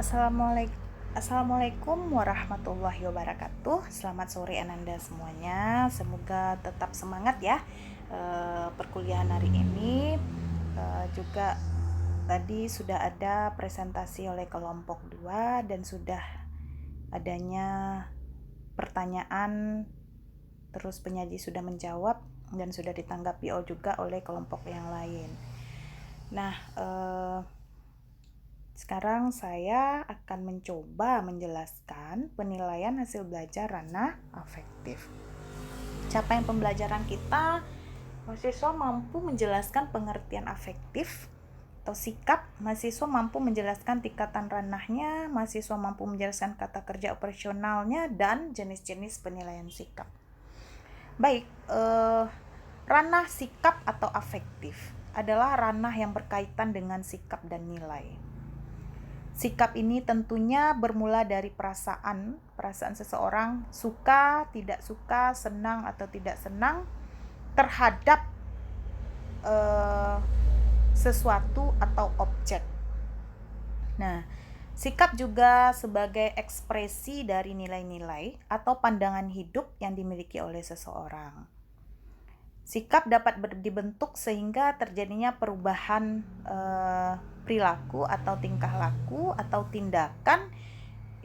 Assalamualaikum warahmatullahi wabarakatuh. Selamat sore Ananda semuanya. Semoga tetap semangat ya perkuliahan hari ini. Juga tadi sudah ada presentasi oleh kelompok 2 dan sudah adanya pertanyaan, terus penyaji sudah menjawab dan sudah ditanggapi juga oleh kelompok yang lain. Nah, sekarang saya akan mencoba menjelaskan penilaian hasil belajar ranah afektif. Capaian pembelajaran kita, mahasiswa mampu menjelaskan pengertian afektif atau sikap, mahasiswa mampu menjelaskan tingkatan ranahnya, mahasiswa mampu menjelaskan kata kerja operasionalnya, dan jenis-jenis penilaian sikap. Baik, ranah sikap atau afektif adalah ranah yang berkaitan dengan sikap dan nilai. Sikap ini tentunya bermula dari perasaan seseorang suka, tidak suka, senang atau tidak senang terhadap sesuatu atau objek. Nah, sikap juga sebagai ekspresi dari nilai-nilai atau pandangan hidup yang dimiliki oleh seseorang. Sikap dapat dibentuk sehingga terjadinya perubahan perilaku atau tingkah laku atau tindakan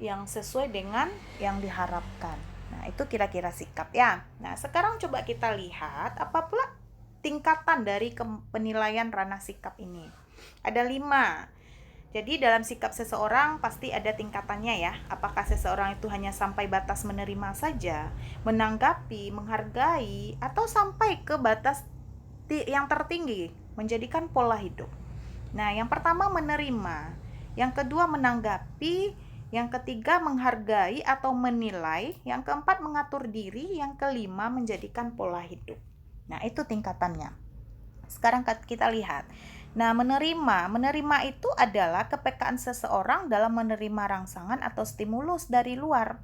yang sesuai dengan yang diharapkan. Nah, itu kira-kira sikap ya. Nah, sekarang coba kita lihat apa pula tingkatan dari penilaian ranah sikap ini. Ada 5. Jadi dalam sikap seseorang pasti ada tingkatannya ya. Apakah seseorang itu hanya sampai batas menerima saja, menanggapi, menghargai, atau sampai ke batas yang tertinggi, menjadikan pola hidup. Nah, yang pertama menerima, yang kedua menanggapi, yang ketiga menghargai atau menilai, yang keempat mengatur diri, yang kelima menjadikan pola hidup. Nah, itu tingkatannya. Sekarang kita lihat. Nah, menerima itu adalah kepekaan seseorang dalam menerima rangsangan atau stimulus dari luar.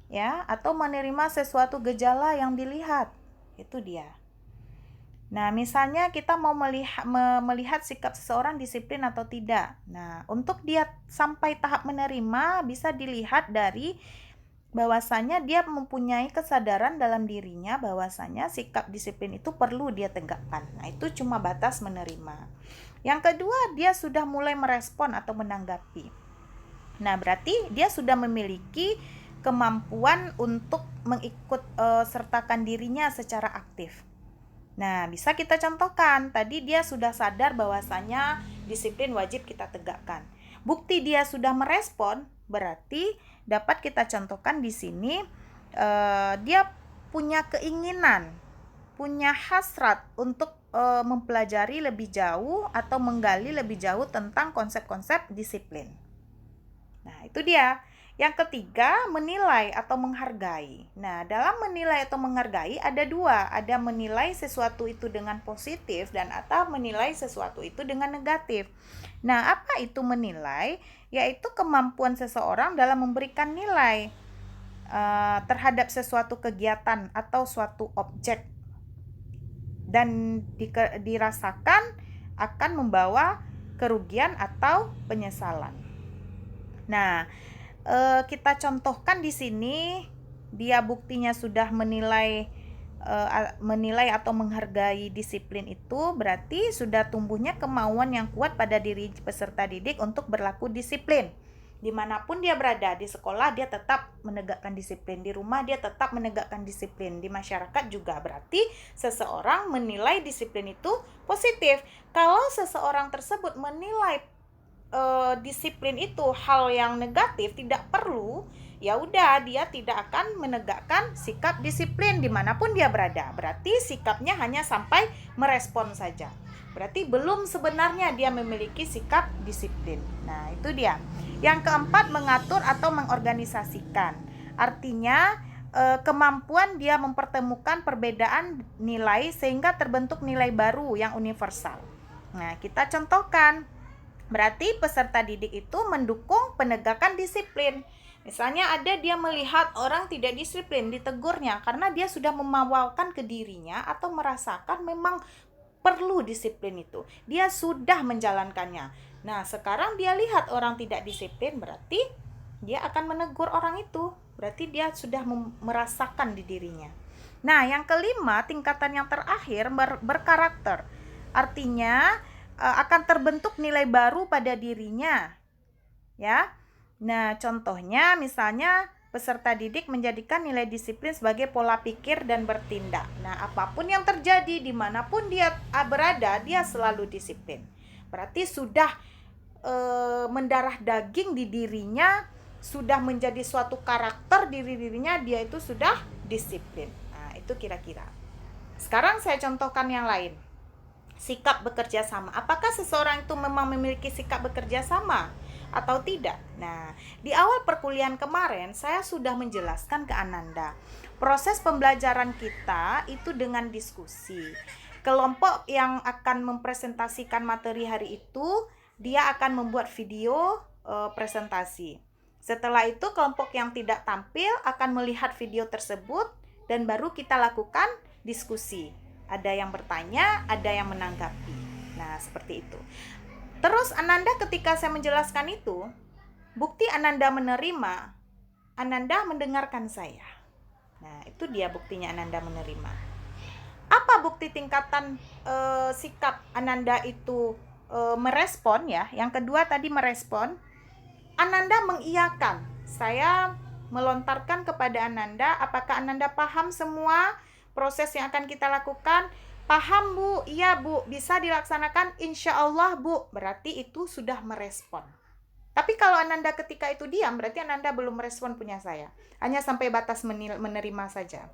Ya, atau menerima sesuatu gejala yang dilihat. Itu dia. Nah, misalnya kita mau melihat sikap seseorang disiplin atau tidak. Nah, untuk dia sampai tahap menerima bisa dilihat dari bahwasanya dia mempunyai kesadaran dalam dirinya bahwasanya sikap disiplin itu perlu dia tegakkan. Nah, itu cuma batas menerima. Yang kedua, dia sudah mulai merespon atau menanggapi. Nah, berarti dia sudah memiliki kemampuan untuk mengikut sertakan dirinya secara aktif. Nah, bisa kita contohkan. Tadi dia sudah sadar bahwasanya disiplin wajib kita tegakkan. Bukti dia sudah merespon, berarti dapat kita contohkan di sini dia punya keinginan, punya hasrat untuk mempelajari lebih jauh atau menggali lebih jauh tentang konsep-konsep disiplin. Nah, itu dia. Yang ketiga, menilai atau menghargai. Nah, dalam menilai atau menghargai ada 2. Ada menilai sesuatu itu dengan positif dan atau menilai sesuatu itu dengan negatif. Nah, apa itu menilai? Yaitu kemampuan seseorang dalam memberikan nilai terhadap sesuatu kegiatan atau suatu objek dan dirasakan akan membawa kerugian atau penyesalan. Nah, kita contohkan di sini dia buktinya sudah menilai atau menghargai disiplin itu, berarti sudah tumbuhnya kemauan yang kuat pada diri peserta didik untuk berlaku disiplin. Dimanapun dia berada, di sekolah dia tetap menegakkan disiplin, di rumah dia tetap menegakkan disiplin, di masyarakat juga. Berarti seseorang menilai disiplin itu positif. Kalau seseorang tersebut menilai disiplin itu hal yang negatif, tidak perlu, ya udah dia tidak akan menegakkan sikap disiplin dimanapun dia berada. Berarti sikapnya hanya sampai merespon saja. Berarti belum sebenarnya dia memiliki sikap disiplin. Nah, itu dia. Yang keempat, mengatur atau mengorganisasikan. Artinya kemampuan dia mempertemukan perbedaan nilai sehingga terbentuk nilai baru yang universal. Nah, kita contohkan. Berarti peserta didik itu mendukung penegakan disiplin. Misalnya ada dia melihat orang tidak disiplin, ditegurnya karena dia sudah memawalkan ke dirinya atau merasakan memang perlu disiplin itu. Dia sudah menjalankannya. Nah, sekarang dia lihat orang tidak disiplin, berarti dia akan menegur orang itu. Berarti dia sudah merasakan di dirinya. Nah, yang kelima, tingkatan yang terakhir berkarakter. Artinya akan terbentuk nilai baru pada dirinya. Ya. Nah, contohnya misalnya peserta didik menjadikan nilai disiplin sebagai pola pikir dan bertindak. Nah, apapun yang terjadi dimanapun dia berada, dia selalu disiplin. Berarti sudah mendarah daging di dirinya, sudah menjadi suatu karakter diri dirinya, dia itu sudah disiplin. Nah, itu kira-kira. Sekarang saya contohkan yang lain. Sikap bekerja sama. Apakah seseorang itu memang memiliki sikap bekerja sama atau tidak? Nah, di awal perkuliahan kemarin saya sudah menjelaskan ke Ananda. Proses pembelajaran kita itu dengan diskusi. Kelompok yang akan mempresentasikan materi hari itu, dia akan membuat video presentasi. Setelah itu kelompok yang tidak tampil akan melihat video tersebut dan baru kita lakukan diskusi. Ada yang bertanya, ada yang menanggapi. Nah, seperti itu. Terus Ananda ketika saya menjelaskan itu, bukti Ananda menerima, Ananda mendengarkan saya. Nah, itu dia buktinya Ananda menerima. Apa bukti tingkatan sikap Ananda itu merespon ya? Yang kedua tadi merespon. Ananda mengiyakan. Saya melontarkan kepada Ananda, apakah Ananda paham semua proses yang akan kita lakukan? Paham, Bu? Iya, Bu. Bisa dilaksanakan? Insya Allah, Bu. Berarti itu sudah merespon. Tapi kalau Ananda ketika itu diam, berarti Ananda belum merespon punya saya. Hanya sampai batas menerima saja.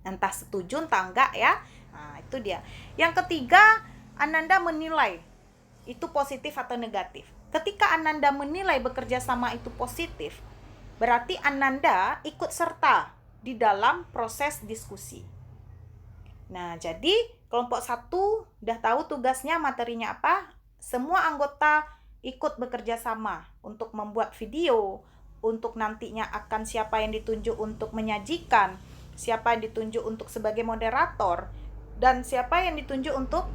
Entah setuju, entah enggak ya. Nah, itu dia. Yang ketiga, Ananda menilai itu positif atau negatif. Ketika Ananda menilai bekerja sama itu positif, berarti Ananda ikut serta di dalam proses diskusi. Nah, jadi kelompok 1 udah tahu tugasnya, materinya apa. Semua anggota ikut bekerja sama untuk membuat video, untuk nantinya akan siapa yang ditunjuk untuk menyajikan, siapa yang ditunjuk untuk sebagai moderator, dan siapa yang ditunjuk untuk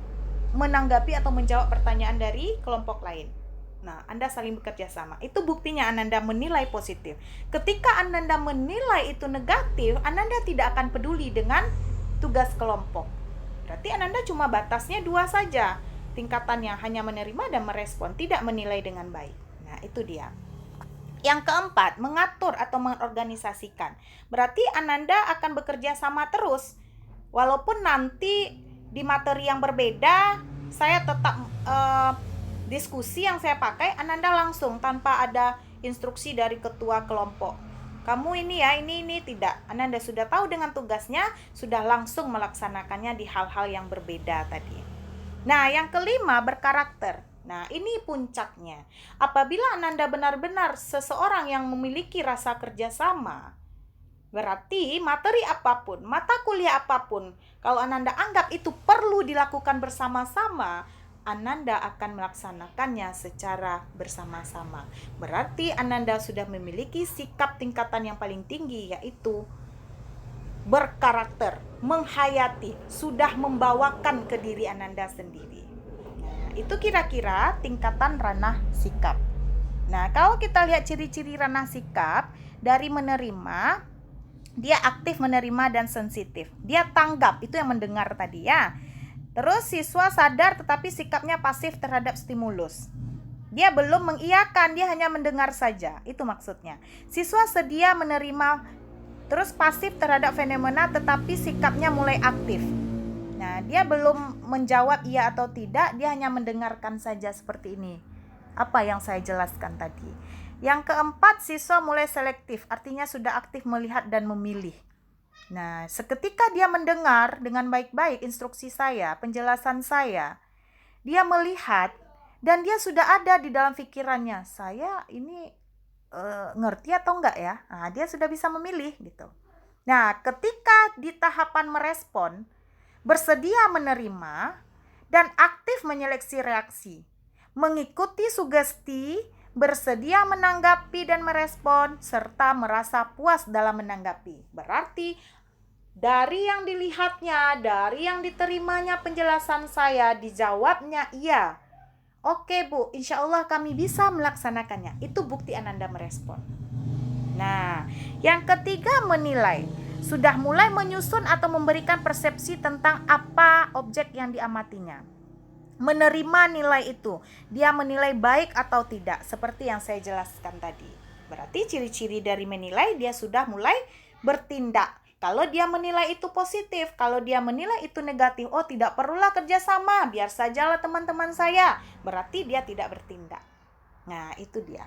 menanggapi atau menjawab pertanyaan dari kelompok lain. Nah, Anda saling bekerja sama. Itu buktinya Ananda menilai positif. Ketika Ananda menilai itu negatif, Ananda tidak akan peduli dengan tugas kelompok. Berarti Ananda cuma batasnya 2 saja. Tingkatannya hanya menerima dan merespon, tidak menilai dengan baik. Nah, itu dia. Yang keempat, mengatur atau mengorganisasikan. Berarti Ananda akan bekerja sama terus. Walaupun nanti di materi yang berbeda, saya tetap diskusi yang saya pakai, Ananda langsung tanpa ada instruksi dari ketua kelompok. Kamu ini ya, ini tidak. Ananda sudah tahu dengan tugasnya, sudah langsung melaksanakannya di hal-hal yang berbeda tadi. Nah, yang kelima, berkarakter. Nah, ini puncaknya. Apabila Ananda benar-benar seseorang yang memiliki rasa kerjasama, berarti materi apapun, mata kuliah apapun, kalau Ananda anggap itu perlu dilakukan bersama-sama, Ananda akan melaksanakannya secara bersama-sama. Berarti Ananda sudah memiliki sikap tingkatan yang paling tinggi, yaitu berkarakter, menghayati, sudah membawakan ke diri Ananda sendiri. Nah, itu kira-kira tingkatan ranah sikap. Nah, kalau kita lihat ciri-ciri ranah sikap dari menerima, dia aktif menerima dan sensitif. Dia tanggap, itu yang mendengar tadi ya. Terus siswa sadar tetapi sikapnya pasif terhadap stimulus. Dia belum mengiyakan, dia hanya mendengar saja. Itu maksudnya. Siswa sedia menerima, terus pasif terhadap fenomena tetapi sikapnya mulai aktif. Nah, dia belum menjawab iya atau tidak, dia hanya mendengarkan saja seperti ini. Apa yang saya jelaskan tadi. Yang keempat, siswa mulai selektif, artinya sudah aktif melihat dan memilih. Nah, seketika dia mendengar dengan baik-baik instruksi saya, penjelasan saya, dia melihat dan dia sudah ada di dalam pikirannya, saya ini ngerti atau enggak ya? Nah, dia sudah bisa memilih gitu. Nah, ketika di tahapan merespon, bersedia menerima dan aktif menyeleksi reaksi, mengikuti sugesti, bersedia menanggapi dan merespon, serta merasa puas dalam menanggapi. Berarti dari yang dilihatnya, dari yang diterimanya penjelasan saya, dijawabnya iya. Oke Bu, insya Allah kami bisa melaksanakannya. Itu bukti Ananda merespon. Nah, yang ketiga menilai. Sudah mulai menyusun atau memberikan persepsi tentang apa objek yang diamatinya. Menerima nilai itu. Dia menilai baik atau tidak, seperti yang saya jelaskan tadi. Berarti ciri-ciri dari menilai, dia sudah mulai bertindak. Kalau dia menilai itu positif, kalau dia menilai itu negatif, oh tidak perlulah kerjasama, biar sajalah teman-teman saya. Berarti dia tidak bertindak. Nah, itu dia.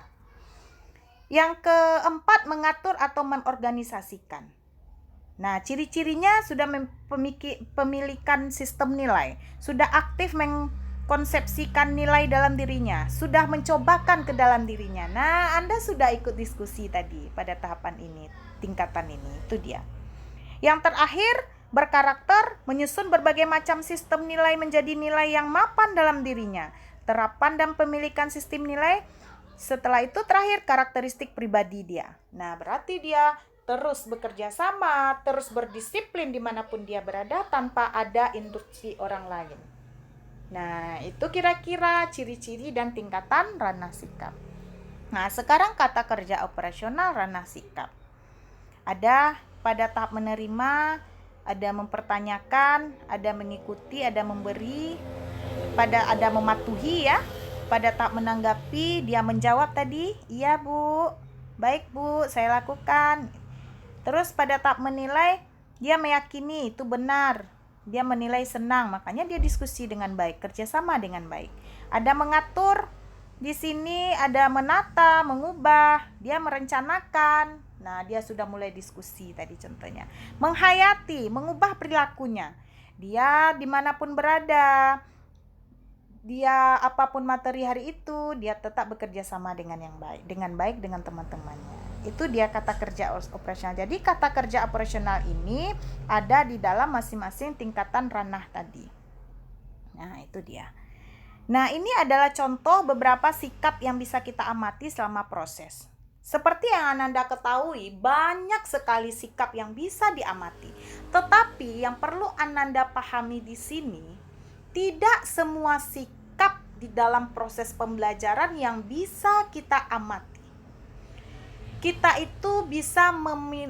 Yang keempat, mengatur atau mengorganisasikan. Nah, ciri-cirinya sudah pemilikan sistem nilai, sudah aktif mengkonsepsikan nilai dalam dirinya, sudah mencobakan ke dalam dirinya. Nah, Anda sudah ikut diskusi tadi pada tahapan ini, tingkatan ini, itu dia. Yang terakhir, berkarakter, menyusun berbagai macam sistem nilai menjadi nilai yang mapan dalam dirinya. Terapan dan pemilikan sistem nilai. Setelah itu terakhir, karakteristik pribadi dia. Nah, berarti dia terus bekerja sama, terus berdisiplin dimanapun dia berada tanpa ada instruksi orang lain. Nah, itu kira-kira ciri-ciri dan tingkatan ranah sikap. Nah, sekarang kata kerja operasional ranah sikap. Ada pada tahap menerima, ada mempertanyakan, ada mengikuti, ada memberi, ada mematuhi ya. Pada tahap menanggapi, dia menjawab tadi, iya Bu, baik Bu, saya lakukan. Terus pada tahap menilai, dia meyakini itu benar, dia menilai senang, makanya dia diskusi dengan baik, kerjasama dengan baik. Ada mengatur, di sini ada menata, mengubah, dia merencanakan. Nah, dia sudah mulai diskusi tadi contohnya. Menghayati, mengubah perilakunya. Dia dimanapun berada, dia apapun materi hari itu, dia tetap bekerja sama dengan yang baik, dengan teman-temannya. Itu dia kata kerja operasional. Jadi kata kerja operasional ini ada di dalam masing-masing tingkatan ranah tadi. Nah, itu dia. Nah, ini adalah contoh beberapa sikap yang bisa kita amati selama proses. Seperti yang Ananda ketahui, banyak sekali sikap yang bisa diamati. Tetapi yang perlu Ananda pahami di sini, tidak semua sikap di dalam proses pembelajaran yang bisa kita amati. Kita itu bisa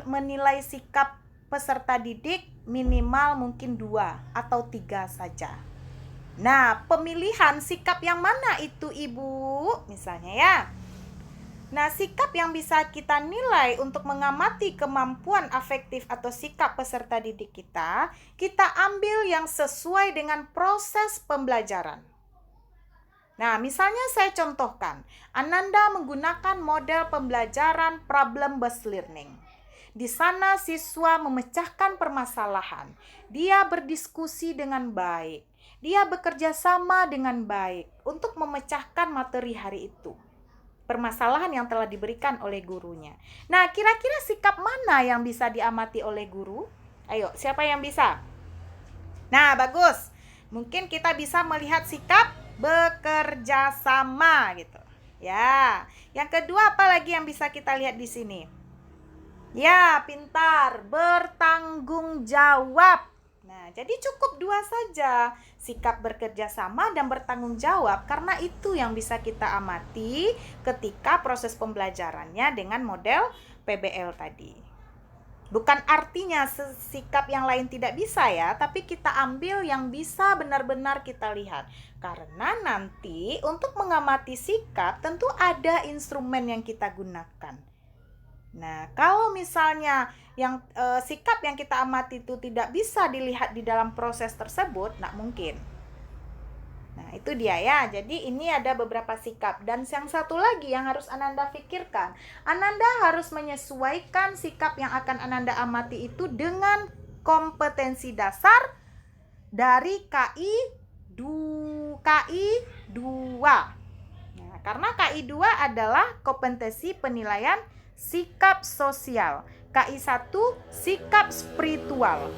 menilai sikap peserta didik minimal mungkin 2 atau 3 saja. Nah, pemilihan sikap yang mana itu Ibu? Misalnya ya. Nah, sikap yang bisa kita nilai untuk mengamati kemampuan afektif atau sikap peserta didik kita ambil yang sesuai dengan proses pembelajaran. Nah, misalnya saya contohkan, Ananda menggunakan model pembelajaran problem-based learning. Di sana siswa memecahkan permasalahan, dia berdiskusi dengan baik, dia bekerja sama dengan baik untuk memecahkan materi hari itu. Permasalahan yang telah diberikan oleh gurunya. Nah, kira-kira sikap mana yang bisa diamati oleh guru? Ayo, siapa yang bisa? Nah, bagus. Mungkin kita bisa melihat sikap bekerja sama gitu. Ya. Yang kedua apa lagi yang bisa kita lihat di sini? Ya, pintar, bertanggung jawab. Nah, jadi cukup 2 saja, sikap bekerja sama dan bertanggung jawab, karena itu yang bisa kita amati ketika proses pembelajarannya dengan model PBL tadi. Bukan artinya sikap yang lain tidak bisa ya, tapi kita ambil yang bisa benar-benar kita lihat. Karena nanti untuk mengamati sikap tentu ada instrumen yang kita gunakan. Nah, kalau misalnya yang sikap yang kita amati itu tidak bisa dilihat di dalam proses tersebut, tidak mungkin. Nah, itu dia ya. Jadi ini ada beberapa sikap. Dan yang satu lagi yang harus Ananda pikirkan, Ananda harus menyesuaikan sikap yang akan Ananda amati itu dengan kompetensi dasar dari KI 2. Nah, karena KI 2 adalah kompetensi penilaian sikap sosial. KI 1 sikap spiritual.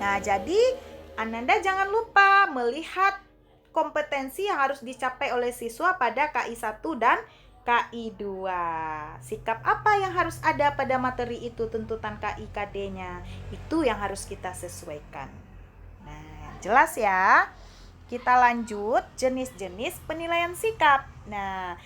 Nah, jadi Ananda jangan lupa melihat kompetensi yang harus dicapai oleh siswa pada KI 1 dan KI 2. Sikap apa yang harus ada pada materi itu, tuntutan KI KD-nya. Itu yang harus kita sesuaikan. Nah, jelas ya. kita lanjut jenis-jenis penilaian sikap. Nah,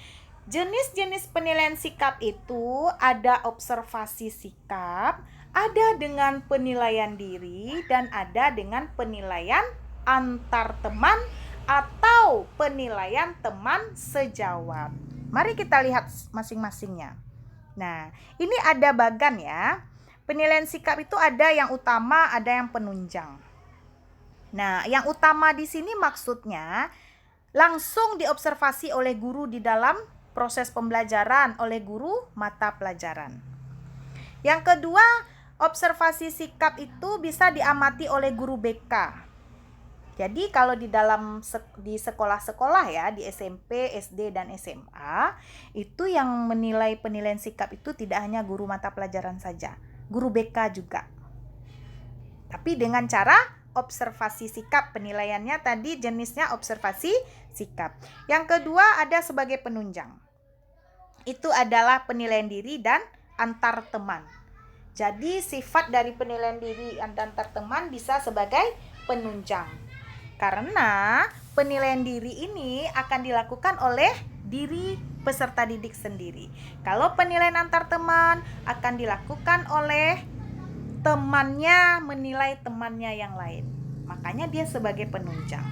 jenis-jenis penilaian sikap itu ada observasi sikap, ada dengan penilaian diri, dan ada dengan penilaian antar teman atau penilaian teman sejawat. Mari kita lihat masing-masingnya. Nah, ini ada bagan ya. Penilaian sikap itu ada yang utama, ada yang penunjang. Nah, yang utama di sini maksudnya langsung diobservasi oleh guru di dalam proses pembelajaran oleh guru mata pelajaran. Yang kedua, observasi sikap itu bisa diamati oleh guru BK. Jadi kalau di sekolah-sekolah ya, di SMP, SD, dan SMA, itu yang menilai penilaian sikap itu tidak hanya guru mata pelajaran saja, guru BK juga. Tapi dengan cara observasi sikap, penilaiannya tadi jenisnya observasi sikap. Yang kedua ada sebagai penunjang. Itu adalah penilaian diri dan antar teman. Jadi sifat dari penilaian diri dan antar teman bisa sebagai penunjang. Karena penilaian diri ini akan dilakukan oleh diri peserta didik sendiri. Kalau penilaian antar teman akan dilakukan oleh temannya menilai temannya yang lain. Makanya dia sebagai penunjang.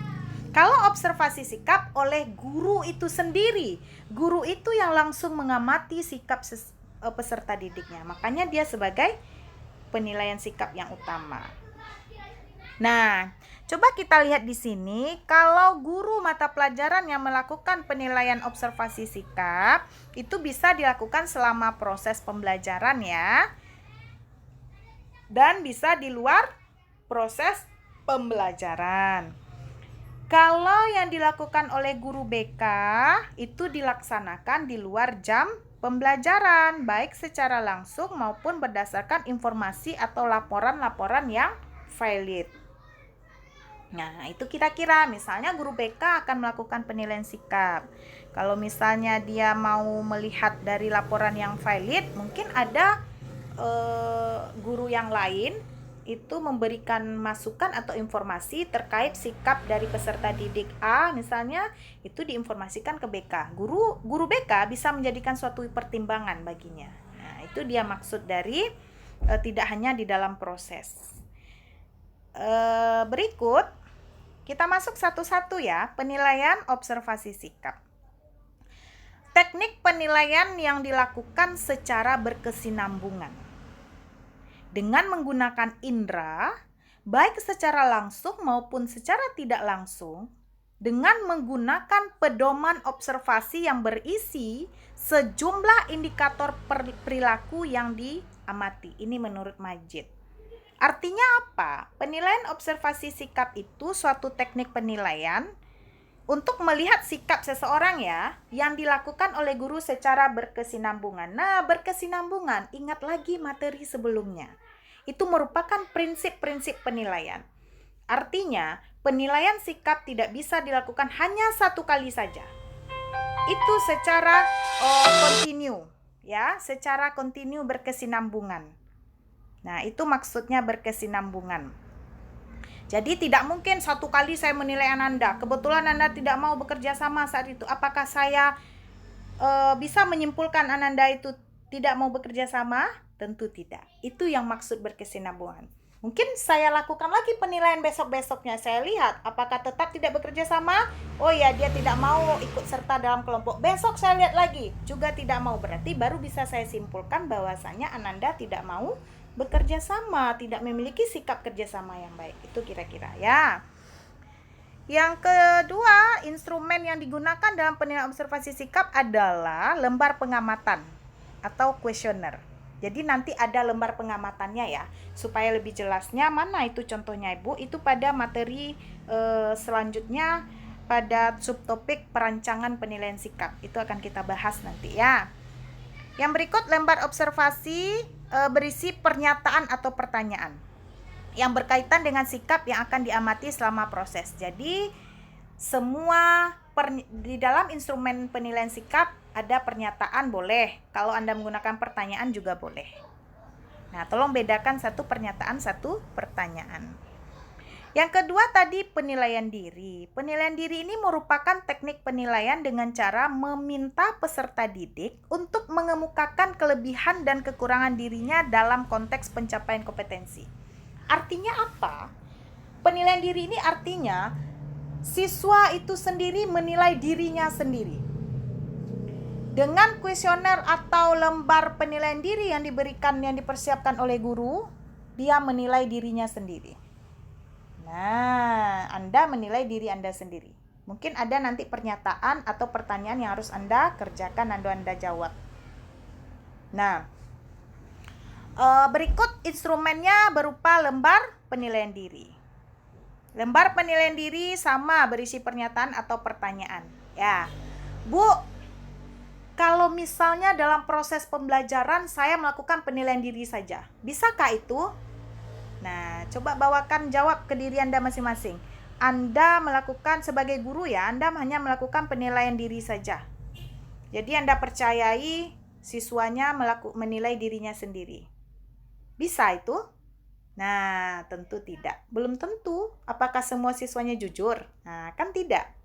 Kalau observasi sikap oleh guru itu sendiri, guru itu yang langsung mengamati sikap peserta didiknya. Makanya dia sebagai penilaian sikap yang utama. Nah, coba kita lihat di sini, kalau guru mata pelajaran yang melakukan penilaian observasi sikap, itu bisa dilakukan selama proses pembelajaran ya. Dan bisa di luar proses pembelajaran. Kalau yang dilakukan oleh guru BK, itu dilaksanakan di luar jam pembelajaran, baik secara langsung maupun berdasarkan informasi atau laporan-laporan yang valid. Nah, itu kira-kira misalnya guru BK akan melakukan penilaian sikap. Kalau misalnya dia mau melihat dari laporan yang valid, mungkin ada guru yang lain itu memberikan masukan atau informasi terkait sikap dari peserta didik A, misalnya itu diinformasikan ke BK. Guru BK bisa menjadikan suatu pertimbangan baginya. Nah, itu dia maksud dari tidak hanya di dalam proses. Berikut kita masuk satu-satu ya, penilaian observasi sikap. Teknik penilaian yang dilakukan secara berkesinambungan dengan menggunakan indera, baik secara langsung maupun secara tidak langsung, dengan menggunakan pedoman observasi yang berisi sejumlah indikator perilaku yang diamati. Ini menurut Majid. Artinya apa? Penilaian observasi sikap itu suatu teknik penilaian untuk melihat sikap seseorang ya, yang dilakukan oleh guru secara berkesinambungan. Nah, berkesinambungan, ingat lagi materi sebelumnya. Itu merupakan prinsip-prinsip penilaian. Artinya, penilaian sikap tidak bisa dilakukan hanya satu kali saja. Itu secara kontinu, ya, secara kontinu berkesinambungan. Nah, itu maksudnya berkesinambungan. Jadi tidak mungkin satu kali saya menilai Ananda, kebetulan Anda tidak mau bekerja sama saat itu. Apakah saya bisa menyimpulkan Ananda itu tidak mau bekerja sama? Tentu tidak. Itu yang maksud berkesinambungan. Mungkin saya lakukan lagi penilaian besok-besoknya. Saya lihat apakah tetap tidak bekerja sama. Oh ya, dia tidak mau ikut serta dalam kelompok. Besok saya lihat lagi, juga tidak mau. Berarti baru bisa saya simpulkan bahwasanya Ananda tidak mau bekerja sama, tidak memiliki sikap kerjasama yang baik. Itu kira-kira ya. Yang kedua, instrumen yang digunakan dalam penilaian observasi sikap adalah lembar pengamatan atau kuesioner. Jadi nanti ada lembar pengamatannya ya. Supaya lebih jelasnya, mana itu contohnya Ibu? Itu pada materi selanjutnya pada subtopik perancangan penilaian sikap. Itu akan kita bahas nanti ya. Yang berikut lembar observasi berisi pernyataan atau pertanyaan yang berkaitan dengan sikap yang akan diamati selama proses. Jadi semua di dalam instrumen penilaian sikap ada pernyataan boleh, kalau Anda menggunakan pertanyaan juga boleh. Nah, tolong bedakan satu pernyataan, satu pertanyaan. Yang kedua tadi penilaian diri. Penilaian diri ini merupakan teknik penilaian dengan cara meminta peserta didik untuk mengemukakan kelebihan dan kekurangan dirinya dalam konteks pencapaian kompetensi. Artinya apa? Penilaian diri ini artinya siswa itu sendiri menilai dirinya sendiri. Dengan kuesioner atau lembar penilaian diri yang dipersiapkan oleh guru, dia menilai dirinya sendiri. Nah, Anda menilai diri Anda sendiri. Mungkin ada nanti pernyataan atau pertanyaan yang harus Anda kerjakan, Anda jawab. Nah, berikut instrumennya berupa lembar penilaian diri. Lembar penilaian diri sama berisi pernyataan atau pertanyaan. Ya, Bu, kalau misalnya dalam proses pembelajaran saya melakukan penilaian diri saja, bisakah itu? Nah, coba bawakan jawab ke diri Anda masing-masing. Anda melakukan sebagai guru ya, Anda hanya melakukan penilaian diri saja. Jadi Anda percayai siswanya menilai dirinya sendiri. Bisa itu? Nah, tentu tidak. Belum tentu. Apakah semua siswanya jujur? Nah, kan tidak.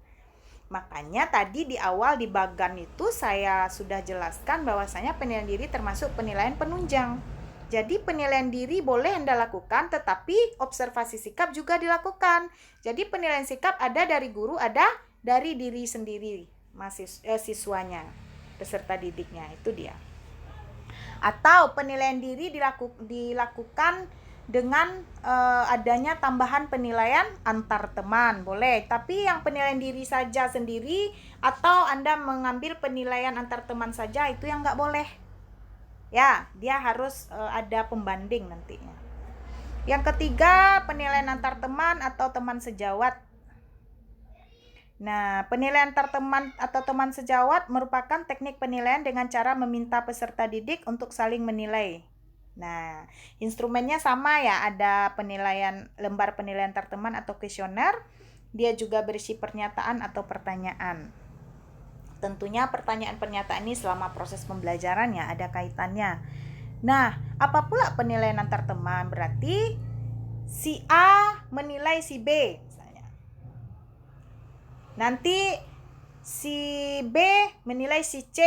Makanya tadi di awal di bagan itu saya sudah jelaskan bahwasanya penilaian diri termasuk penilaian penunjang. Jadi penilaian diri boleh Anda lakukan, tetapi observasi sikap juga dilakukan. Jadi penilaian sikap ada dari guru, ada dari diri sendiri, siswanya, peserta didiknya, itu dia. Atau penilaian diri dilakukan dengan adanya tambahan penilaian antar teman, boleh. Tapi yang penilaian diri saja sendiri atau Anda mengambil penilaian antar teman saja, itu yang nggak boleh. Ya, dia harus ada pembanding nantinya. Yang ketiga, penilaian antar teman atau teman sejawat. Nah, penilaian antar teman atau teman sejawat merupakan teknik penilaian dengan cara meminta peserta didik untuk saling menilai. Nah, instrumennya sama ya, ada lembar penilaian antar teman atau kuesioner. Dia juga berisi pernyataan atau pertanyaan. Tentunya pertanyaan-pernyataan ini selama proses pembelajaran ya ada kaitannya. Nah, apa pula penilaian antar teman? Berarti si A menilai si B misalnya. Nanti si B menilai si C.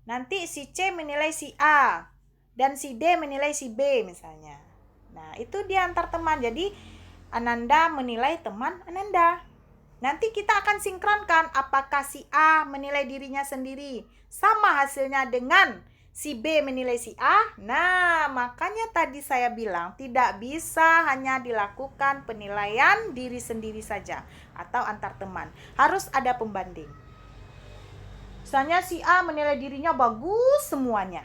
Nanti si C menilai si A. Dan si D menilai si B misalnya. Nah, itu dia antar teman. Jadi Ananda menilai teman Ananda. Nanti kita akan sinkronkan apakah si A menilai dirinya sendiri sama hasilnya dengan si B menilai si A. Nah, makanya tadi saya bilang tidak bisa hanya dilakukan penilaian diri sendiri saja atau antar teman. Harus ada pembanding. Misalnya si A menilai dirinya bagus semuanya.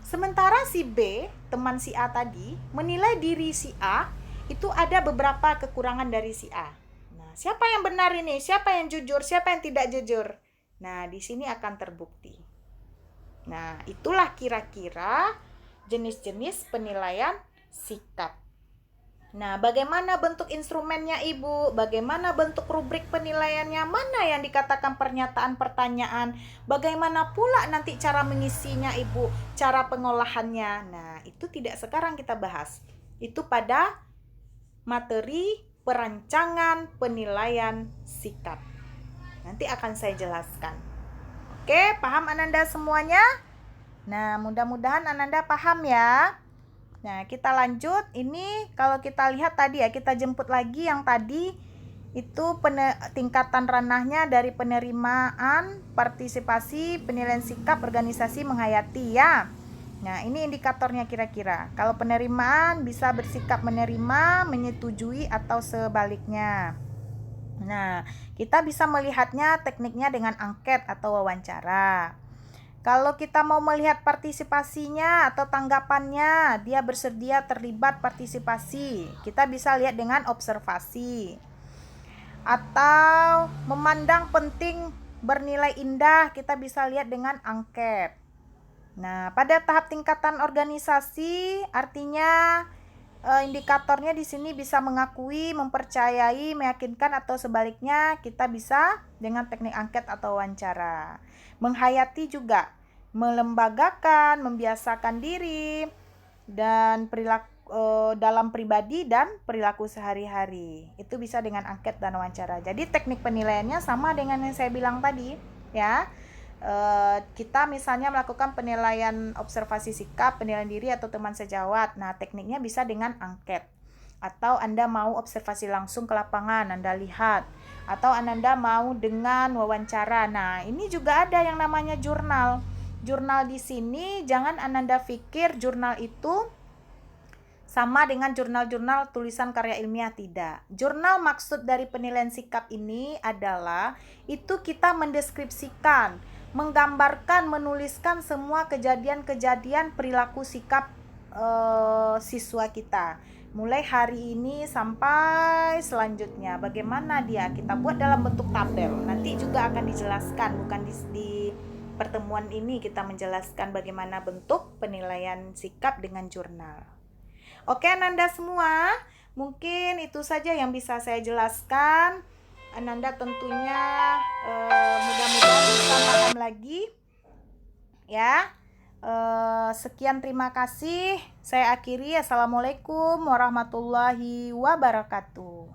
Sementara si B, teman si A tadi, menilai diri si A itu ada beberapa kekurangan dari si A. Siapa yang benar ini? Siapa yang jujur? Siapa yang tidak jujur? Nah, di sini akan terbukti. Nah, itulah kira-kira jenis-jenis penilaian sikap. Nah, bagaimana bentuk instrumennya, Ibu? Bagaimana bentuk rubrik penilaiannya? Mana yang dikatakan pernyataan pertanyaan? Bagaimana pula nanti cara mengisinya, Ibu? Cara pengolahannya? Nah, itu tidak sekarang kita bahas. Itu pada materi perancangan penilaian sikap. Nanti akan saya jelaskan. Oke, paham Ananda semuanya? Nah, mudah-mudahan Ananda paham ya. Nah, kita lanjut. Ini kalau kita lihat tadi ya, kita jemput lagi yang tadi itu tingkatan ranahnya dari penerimaan, partisipasi, penilaian sikap, organisasi, menghayati ya. Nah, ini indikatornya kira-kira. Kalau penerimaan bisa bersikap menerima, menyetujui, atau sebaliknya. Nah, kita bisa melihatnya tekniknya dengan angket atau wawancara. Kalau kita mau melihat partisipasinya atau tanggapannya, dia bersedia terlibat partisipasi. Kita bisa lihat dengan observasi. Atau memandang penting bernilai indah, kita bisa lihat dengan angket. Nah, pada tahap tingkatan organisasi, artinya indikatornya di sini bisa mengakui, mempercayai, meyakinkan, atau sebaliknya kita bisa dengan teknik angket atau wawancara. Menghayati juga, melembagakan, membiasakan diri, dan dalam pribadi dan perilaku sehari-hari. Itu bisa dengan angket dan wawancara. Jadi teknik penilaiannya sama dengan yang saya bilang tadi, ya. Kita misalnya melakukan penilaian observasi sikap, penilaian diri atau teman sejawat. Nah, tekniknya bisa dengan angket. Atau Anda mau observasi langsung ke lapangan, Anda lihat. Atau Anda mau dengan wawancara. Nah, ini juga ada yang namanya jurnal. Jurnal di sini jangan Anda pikir jurnal itu sama dengan jurnal-jurnal tulisan karya ilmiah, tidak. Jurnal maksud dari penilaian sikap ini adalah itu kita mendeskripsikan, menggambarkan, menuliskan semua kejadian-kejadian perilaku sikap siswa kita. Mulai hari ini sampai selanjutnya, bagaimana dia kita buat dalam bentuk tabel. Nanti juga akan dijelaskan, bukan di pertemuan ini kita menjelaskan bagaimana bentuk penilaian sikap dengan jurnal. Oke, Ananda semua, mungkin itu saja yang bisa saya jelaskan. Ananda tentunya mudah-mudahan bisa paham lagi, ya. Sekian, terima kasih. Saya akhiri. Assalamualaikum warahmatullahi wabarakatuh.